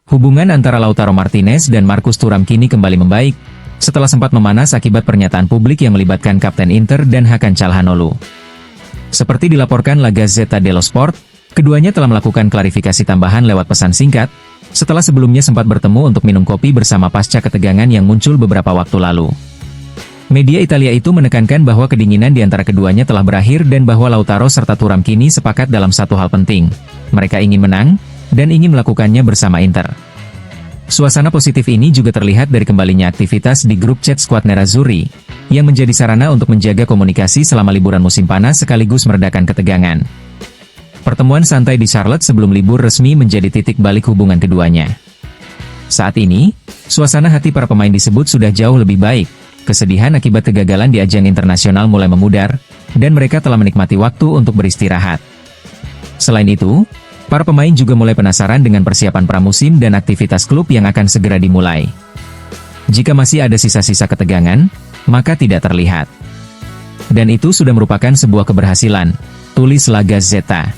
Hubungan antara Lautaro Martinez dan Marcus Thuram kini kembali membaik, setelah sempat memanas akibat pernyataan publik yang melibatkan Kapten Inter dan Hakan Çalhanoğlu. Seperti dilaporkan La Gazzetta dello Sport, keduanya telah melakukan klarifikasi tambahan lewat pesan singkat, setelah sebelumnya sempat bertemu untuk minum kopi bersama pasca ketegangan yang muncul beberapa waktu lalu. Media Italia itu menekankan bahwa kedinginan di antara keduanya telah berakhir dan bahwa Lautaro serta Thuram kini sepakat dalam satu hal penting. Mereka ingin menang, dan ingin melakukannya bersama Inter. Suasana positif ini juga terlihat dari kembalinya aktivitas di grup chat skuad Nerazzurri, yang menjadi sarana untuk menjaga komunikasi selama liburan musim panas sekaligus meredakan ketegangan. Pertemuan santai di Charlotte sebelum libur resmi menjadi titik balik hubungan keduanya. Saat ini, suasana hati para pemain disebut sudah jauh lebih baik. Kesedihan akibat kegagalan di ajang internasional mulai memudar, dan mereka telah menikmati waktu untuk beristirahat. Selain itu, para pemain juga mulai penasaran dengan persiapan pramusim dan aktivitas klub yang akan segera dimulai. Jika masih ada sisa-sisa ketegangan, maka tidak terlihat. Dan itu sudah merupakan sebuah keberhasilan, tulis La Gazzetta.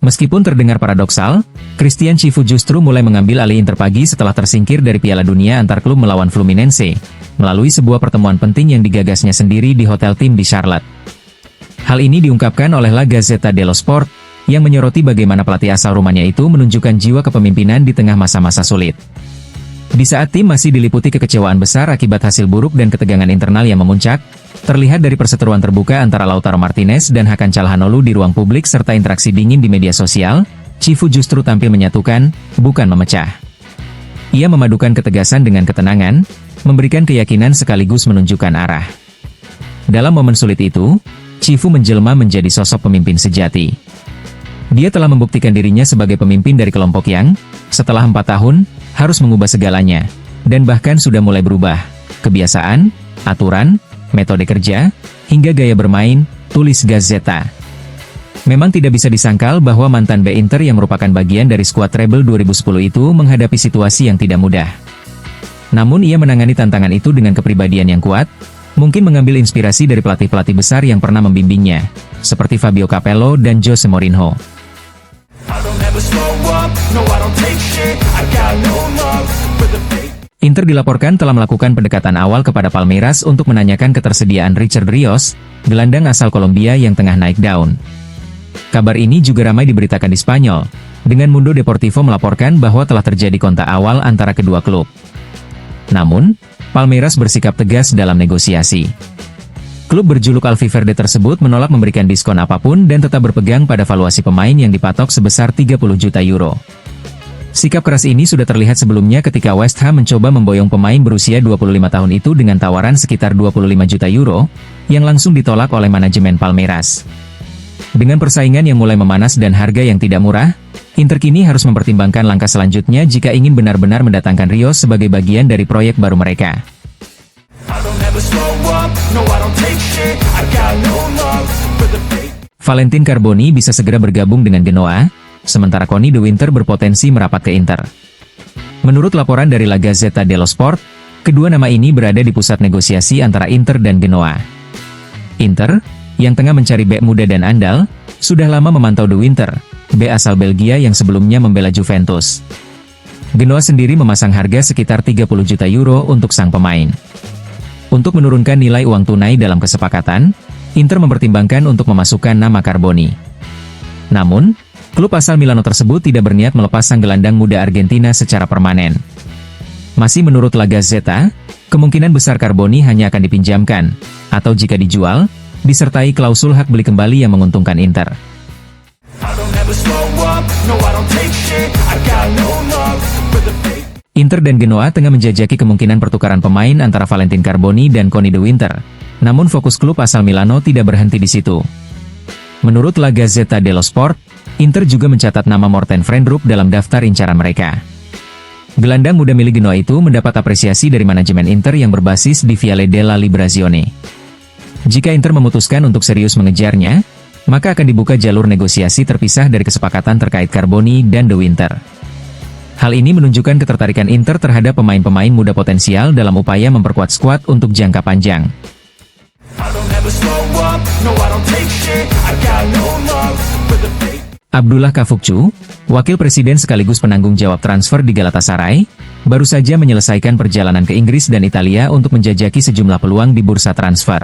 Meskipun terdengar paradoksal, Christian Chivu justru mulai mengambil alih Inter pagi setelah tersingkir dari Piala Dunia antar klub melawan Fluminense, melalui sebuah pertemuan penting yang digagasnya sendiri di hotel tim di Charlotte. Hal ini diungkapkan oleh La Gazzetta dello Sport, yang menyoroti bagaimana pelatih asal Rumania itu menunjukkan jiwa kepemimpinan di tengah masa-masa sulit. Di saat tim masih diliputi kekecewaan besar akibat hasil buruk dan ketegangan internal yang memuncak, terlihat dari perseteruan terbuka antara Lautaro Martinez dan Hakan Çalhanoğlu di ruang publik serta interaksi dingin di media sosial, Chivu justru tampil menyatukan, bukan memecah. Ia memadukan ketegasan dengan ketenangan, memberikan keyakinan sekaligus menunjukkan arah. Dalam momen sulit itu, Chivu menjelma menjadi sosok pemimpin sejati. Dia telah membuktikan dirinya sebagai pemimpin dari kelompok yang, setelah 4 tahun, harus mengubah segalanya, dan bahkan sudah mulai berubah, kebiasaan, aturan, metode kerja, hingga gaya bermain, tulis Gazzetta. Memang tidak bisa disangkal bahwa mantan bek Inter yang merupakan bagian dari skuad treble 2010 itu menghadapi situasi yang tidak mudah. Namun ia menangani tantangan itu dengan kepribadian yang kuat, mungkin mengambil inspirasi dari pelatih-pelatih besar yang pernah membimbingnya, seperti Fabio Capello dan Jose Mourinho. Inter dilaporkan telah melakukan pendekatan awal kepada Palmeiras untuk menanyakan ketersediaan Richard Rios, gelandang asal Kolombia yang tengah naik daun. Kabar ini juga ramai diberitakan di Spanyol, dengan Mundo Deportivo melaporkan bahwa telah terjadi kontak awal antara kedua klub. Namun, Palmeiras bersikap tegas dalam negosiasi. Klub berjuluk Alviverde tersebut menolak memberikan diskon apapun dan tetap berpegang pada valuasi pemain yang dipatok sebesar 30 juta euro. Sikap keras ini sudah terlihat sebelumnya ketika West Ham mencoba memboyong pemain berusia 25 tahun itu dengan tawaran sekitar 25 juta euro, yang langsung ditolak oleh manajemen Palmeiras. Dengan persaingan yang mulai memanas dan harga yang tidak murah, Inter kini harus mempertimbangkan langkah selanjutnya jika ingin benar-benar mendatangkan Rios sebagai bagian dari proyek baru mereka. Valentin Carboni bisa segera bergabung dengan Genoa, sementara Conny de Winter berpotensi merapat ke Inter. Menurut laporan dari La Gazzetta dello Sport, kedua nama ini berada di pusat negosiasi antara Inter dan Genoa. Inter, yang tengah mencari bek muda dan andal, sudah lama memantau de Winter, bek asal Belgia yang sebelumnya membela Juventus. Genoa sendiri memasang harga sekitar 30 juta euro untuk sang pemain. Untuk menurunkan nilai uang tunai dalam kesepakatan, Inter mempertimbangkan untuk memasukkan nama Carboni. Namun, klub asal Milano tersebut tidak berniat melepas sang gelandang muda Argentina secara permanen. Masih menurut La Gazzetta, kemungkinan besar Carboni hanya akan dipinjamkan, atau jika dijual, disertai klausul hak beli kembali yang menguntungkan Inter. Inter dan Genoa tengah menjajaki kemungkinan pertukaran pemain antara Valentin Carboni dan Conny de Winter, namun fokus klub asal Milano tidak berhenti di situ. Menurut La Gazzetta dello Sport, Inter juga mencatat nama Morten Frenrup dalam daftar incaran mereka. Gelandang muda milik Genoa itu mendapat apresiasi dari manajemen Inter yang berbasis di Viale della Liberazione. Jika Inter memutuskan untuk serius mengejarnya, maka akan dibuka jalur negosiasi terpisah dari kesepakatan terkait Carboni dan de Winter. Hal ini menunjukkan ketertarikan Inter terhadap pemain-pemain muda potensial dalam upaya memperkuat skuad untuk jangka panjang. Abdullah Kavukcu, wakil presiden sekaligus penanggung jawab transfer di Galatasaray, baru saja menyelesaikan perjalanan ke Inggris dan Italia untuk menjajaki sejumlah peluang di bursa transfer.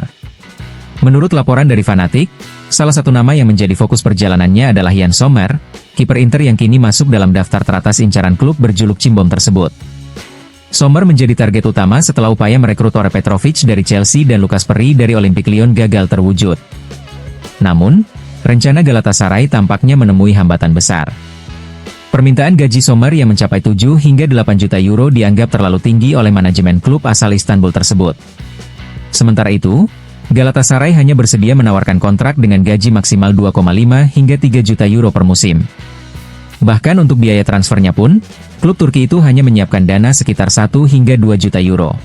Menurut laporan dari Fanatik, salah satu nama yang menjadi fokus perjalanannya adalah Yann Sommer, kiper Inter yang kini masuk dalam daftar teratas incaran klub berjuluk Cimbom tersebut. Sommer menjadi target utama setelah upaya merekrut Ore Petrovic dari Chelsea dan Lucas Perry dari Olympique Lyon gagal terwujud. Namun, rencana Galatasaray tampaknya menemui hambatan besar. Permintaan gaji Sommer yang mencapai 7 hingga 8 juta euro dianggap terlalu tinggi oleh manajemen klub asal Istanbul tersebut. Sementara itu, Galatasaray hanya bersedia menawarkan kontrak dengan gaji maksimal 2,5 hingga 3 juta euro per musim. Bahkan untuk biaya transfernya pun, klub Turki itu hanya menyiapkan dana sekitar 1 hingga 2 juta euro.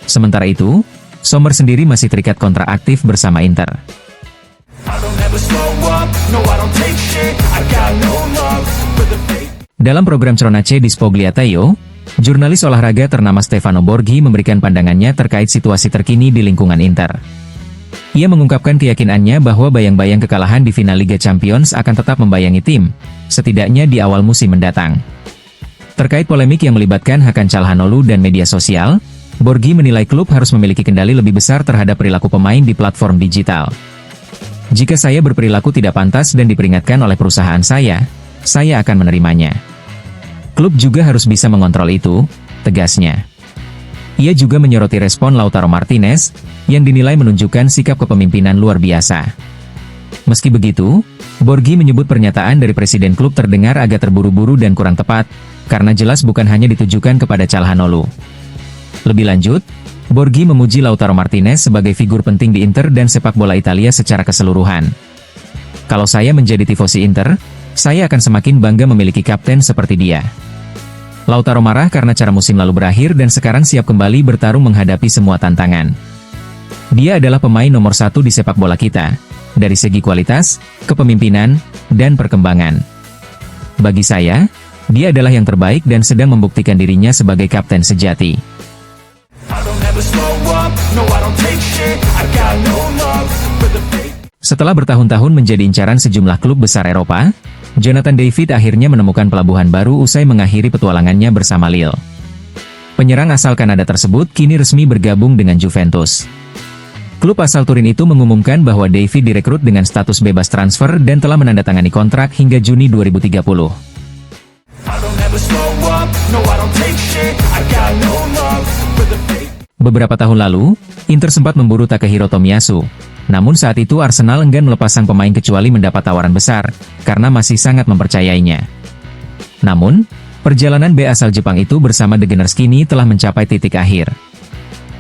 Sementara itu, Sommer sendiri masih terikat kontrak aktif bersama Inter. Dalam program Cronache di Spogliatella, jurnalis olahraga ternama Stefano Borghi memberikan pandangannya terkait situasi terkini di lingkungan Inter. Ia mengungkapkan keyakinannya bahwa bayang-bayang kekalahan di final Liga Champions akan tetap membayangi tim, setidaknya di awal musim mendatang. Terkait polemik yang melibatkan Hakan Çalhanoğlu dan media sosial, Borghi menilai klub harus memiliki kendali lebih besar terhadap perilaku pemain di platform digital. Jika saya berperilaku tidak pantas dan diperingatkan oleh perusahaan saya akan menerimanya. Klub juga harus bisa mengontrol itu, tegasnya. Ia juga menyoroti respon Lautaro Martinez, yang dinilai menunjukkan sikap kepemimpinan luar biasa. Meski begitu, Borghi menyebut pernyataan dari presiden klub terdengar agak terburu-buru dan kurang tepat, karena jelas bukan hanya ditujukan kepada Çalhanoğlu. Lebih lanjut, Borghi memuji Lautaro Martinez sebagai figur penting di Inter dan sepak bola Italia secara keseluruhan. Kalau saya menjadi tifosi Inter, saya akan semakin bangga memiliki kapten seperti dia. Lautaro marah karena cara musim lalu berakhir dan sekarang siap kembali bertarung menghadapi semua tantangan. Dia adalah pemain nomor 1 di sepak bola kita, dari segi kualitas, kepemimpinan, dan perkembangan. Bagi saya, dia adalah yang terbaik dan sedang membuktikan dirinya sebagai kapten sejati. Setelah bertahun-tahun menjadi incaran sejumlah klub besar Eropa, Jonathan David akhirnya menemukan pelabuhan baru usai mengakhiri petualangannya bersama Lille. Penyerang asal Kanada tersebut kini resmi bergabung dengan Juventus. Klub asal Turin itu mengumumkan bahwa David direkrut dengan status bebas transfer dan telah menandatangani kontrak hingga Juni 2030. Beberapa tahun lalu, Inter sempat memburu Takehiro Tomiyasu. Namun saat itu Arsenal enggan melepas sang pemain kecuali mendapat tawaran besar, karena masih sangat mempercayainya. Namun, perjalanan B asal Jepang itu bersama The Gunners kini telah mencapai titik akhir.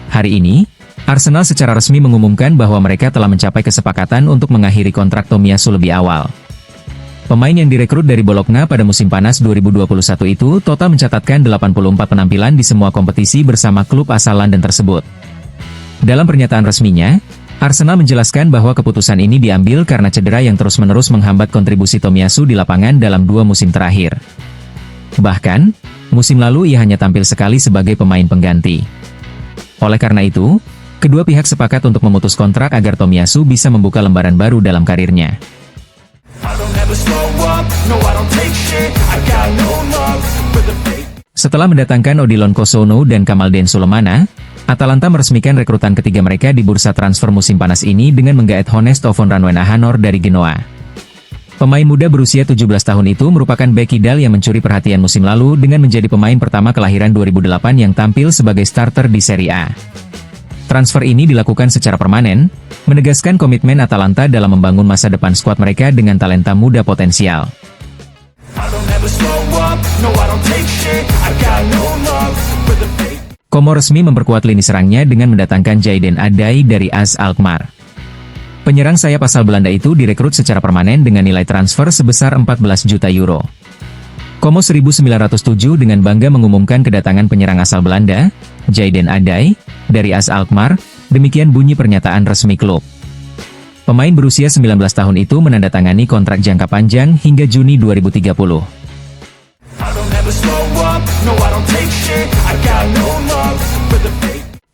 Hari ini, Arsenal secara resmi mengumumkan bahwa mereka telah mencapai kesepakatan untuk mengakhiri kontrak Tomiyasu lebih awal. Pemain yang direkrut dari Bologna pada musim panas 2021 itu total mencatatkan 84 penampilan di semua kompetisi bersama klub asal London tersebut. Dalam pernyataan resminya, Arsenal menjelaskan bahwa keputusan ini diambil karena cedera yang terus-menerus menghambat kontribusi Tomiyasu di lapangan dalam 2 musim terakhir. Bahkan, musim lalu ia hanya tampil sekali sebagai pemain pengganti. Oleh karena itu, kedua pihak sepakat untuk memutus kontrak agar Tomiyasu bisa membuka lembaran baru dalam karirnya. Setelah mendatangkan Odilon Kosono dan Kamaldeen Sulemana, Atalanta meresmikan rekrutan ketiga mereka di bursa transfer musim panas ini dengan menggaet Honest Von Ranwen-Ahanor dari Genoa. Pemain muda berusia 17 tahun itu merupakan bek kidal yang mencuri perhatian musim lalu dengan menjadi pemain pertama kelahiran 2008 yang tampil sebagai starter di Serie A. Transfer ini dilakukan secara permanen, menegaskan komitmen Atalanta dalam membangun masa depan skuad mereka dengan talenta muda potensial. Como resmi memperkuat lini serangnya dengan mendatangkan Jayden Adai dari AS Alkmaar. Penyerang sayap asal Belanda itu direkrut secara permanen dengan nilai transfer sebesar 14 juta euro. Como 1907 dengan bangga mengumumkan kedatangan penyerang asal Belanda, Jayden Adai, dari AS Alkmaar, demikian bunyi pernyataan resmi klub. Pemain berusia 19 tahun itu menandatangani kontrak jangka panjang hingga Juni 2030.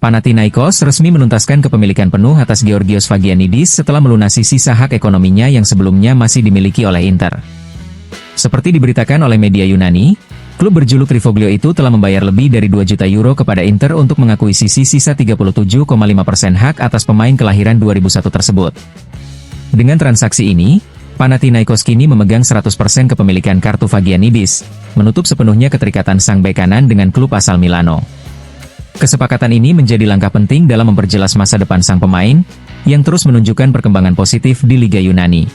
Panathinaikos resmi menuntaskan kepemilikan penuh atas Georgios Vagianidis setelah melunasi sisa hak ekonominya yang sebelumnya masih dimiliki oleh Inter. Seperti diberitakan oleh media Yunani, klub berjuluk Trifoglio itu telah membayar lebih dari 2 juta euro kepada Inter untuk mengakuisisi sisa 37,5% hak atas pemain kelahiran 2001 tersebut. Dengan transaksi ini, Panathinaikos kini memegang 100% kepemilikan kartu Vagianidis, menutup sepenuhnya keterikatan sang bek kanan dengan klub asal Milano. Kesepakatan ini menjadi langkah penting dalam memperjelas masa depan sang pemain, yang terus menunjukkan perkembangan positif di Liga Yunani.